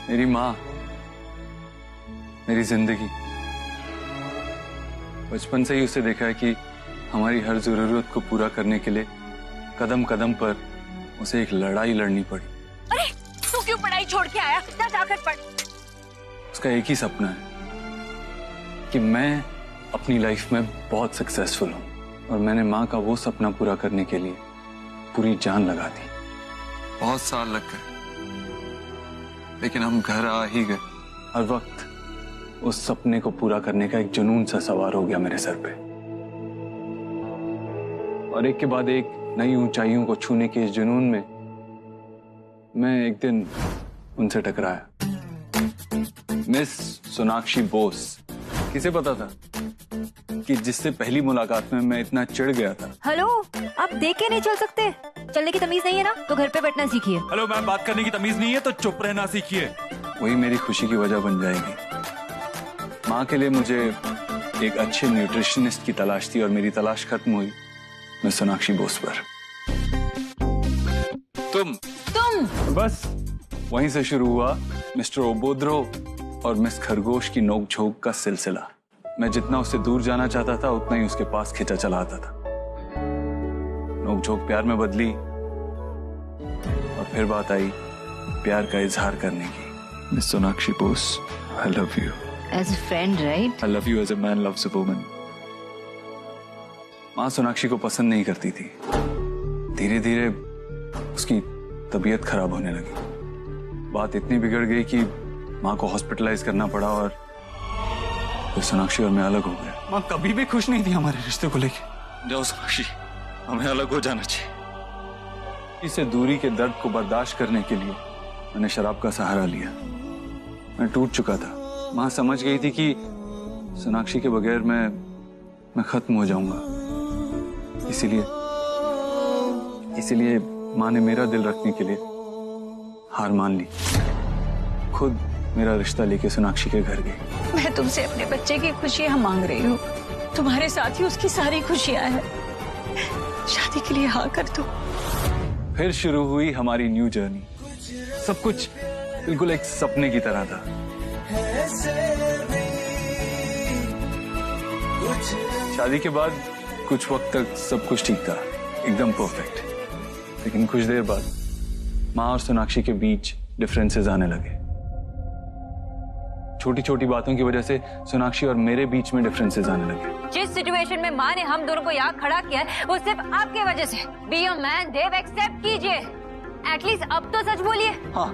मेरी माँ, मेरी जिंदगी। बचपन से ही उसे देखा है कि हमारी हर जरूरत को पूरा करने के लिए कदम कदम पर उसे एक लड़ाई लड़नी पड़ी। अरे तू क्यों पढ़ाई छोड़ के आया? जा जाकर पढ़। उसका एक ही सपना है कि मैं अपनी लाइफ में बहुत सक्सेसफुल हूँ, और मैंने माँ का वो सपना पूरा करने के लिए पूरी जान लगा दी। बहुत साल लग गए, लेकिन हम घर आ ही गए। हर वक्त उस सपने को पूरा करने का एक जुनून सा सवार हो गया मेरे सर पे, और एक के बाद एक नई ऊंचाइयों को छूने के इस जुनून में मैं एक दिन उनसे टकराया। मिस सोनाक्षी बोस। किसे पता था कि जिससे पहली मुलाकात में मैं इतना चिढ़ गया था। हेलो, आप देख के नहीं चल सकते? चलने की तमीज नहीं है ना, तो घर पे बैठना सीखिए। हेलो मैम, बात करने की तमीज नहीं है तो चुप रहना सीखिए। वही मेरी खुशी की वजह बन जाएगी। माँ के लिए मुझे एक अच्छे न्यूट्रिशनिस्ट की तलाश थी, और मेरी तलाश खत्म हुई मिस सोनाक्षी बोस पर। तुम बस वहीं से शुरू हुआ मिस्टर ओबोद्रो और मिस खरगोश की नोक-झोंक का सिलसिला। मैं जितना उससे दूर जाना चाहता था, उतना ही उसके पास खिंचा चला आता था। नोक-झोंक प्यार में बदली, और फिर बात आई प्यार का इजहार करने की। Miss Sonakshi Bose, I love you as a friend, right? I love you as a man loves a woman. माँ सोनाक्षी को पसंद नहीं करती थी। धीरे धीरे उसकी तबीयत खराब होने लगी। बात इतनी बिगड़ गई कि माँ को हॉस्पिटलाइज करना पड़ा, और फिर सोनाक्षी और मैं अलग हो गए। माँ कभी भी खुश नहीं थी हमारे रिश्ते को लेके। जाओ सोनाक्षी, हमें अलग हो जाना चाहिए। इसे दूरी के दर्द को बर्दाश्त करने के लिए मैंने शराब का सहारा लिया। मैं टूट चुका था। माँ समझ गई थी कि सोनाक्षी के बगैर मैं खत्म हो जाऊंगा। इसीलिए माँ ने मेरा दिल रखने के लिए हार मान ली। खुद मेरा रिश्ता लेके सोनाक्षी के घर गई। मैं तुमसे अपने बच्चे की खुशियां मांग रही हूँ। तुम्हारे साथ ही उसकी सारी खुशियां हैं। शादी के लिए हाँ कर दो। फिर शुरू हुई हमारी न्यू जर्नी। सब कुछ बिल्कुल एक सपने की तरह था। शादी के बाद कुछ वक्त तक सब कुछ ठीक था, एकदम परफेक्ट। लेकिन कुछ देर बाद माँ और सोनाक्षी के बीच डिफरेंसेस आने लगे। छोटी छोटी बातों की वजह से सोनाक्षी और मेरे बीच में डिफरेंसेस आने लगे। जिस सिचुएशन में माँ ने हम दोनों को यहाँ खड़ा किया है, वो सिर्फ आपके वजह से। Be a man Dev, accept कीजिए। एटलीस्ट अब तो सच बोलिए। हाँ,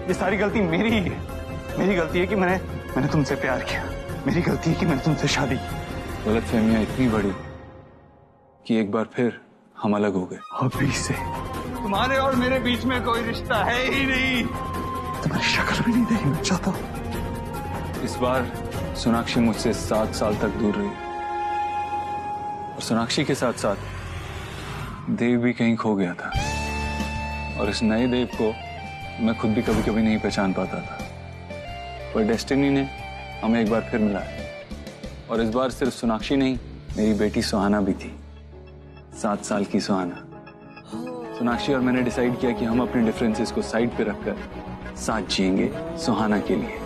ये सारी गलती मेरी ही है। मेरी गलती है कि मैंने तुमसे प्यार किया। मेरी गलती है कि मैंने तुमसे शादी की। गलतफहमियां इतनी बड़ी कि एक बार फिर हम अलग हो गए। अभी से तुम्हारे और मेरे बीच में कोई रिश्ता है ही नहीं। तुम्हारी शक्ल भी नहीं देखना चाहता। इस बार सोनाक्षी मुझसे 7 साल तक दूर रही, और सोनाक्षी के साथ साथ देव भी कहीं खो गया था। और इस नए देव को मैं खुद भी कभी कभी नहीं पहचान पाता था, पर डेस्टिनी ने हमें एक बार फिर मिलाया। और इस बार सिर्फ सोनाक्षी नहीं, मेरी बेटी सुहाना भी थी। 7 साल की सुहाना। सोनाक्षी और मैंने डिसाइड किया कि हम अपने डिफरेंसेस को साइड पे रखकर साथ जिएंगे सुहाना के लिए।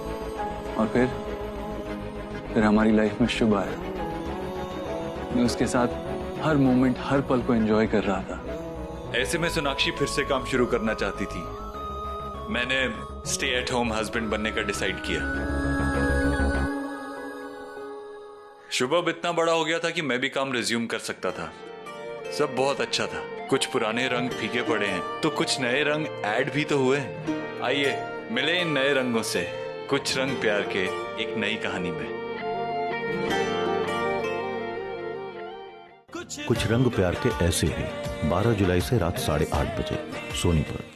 और फिर हमारी लाइफ में शुभ आया। मैं उसके साथ हर मोमेंट, हर पल को एंजॉय कर रहा था। ऐसे में सोनाक्षी फिर से काम शुरू करना चाहती थी। मैंने स्टे एट होम हस्बैंड बनने का डिसाइड किया। शुभ अब इतना बड़ा हो गया था कि मैं भी काम रिज्यूम कर सकता था। सब बहुत अच्छा था। कुछ पुराने रंग फीके पड़े हैं तो कुछ नए रंग ऐड भी तो हुए। आइए मिले इन नए रंगों से, कुछ रंग प्यार के एक नई कहानी में। कुछ रंग प्यार के ऐसे ही 12 जुलाई से रात 8:30 बजे सोनी पर।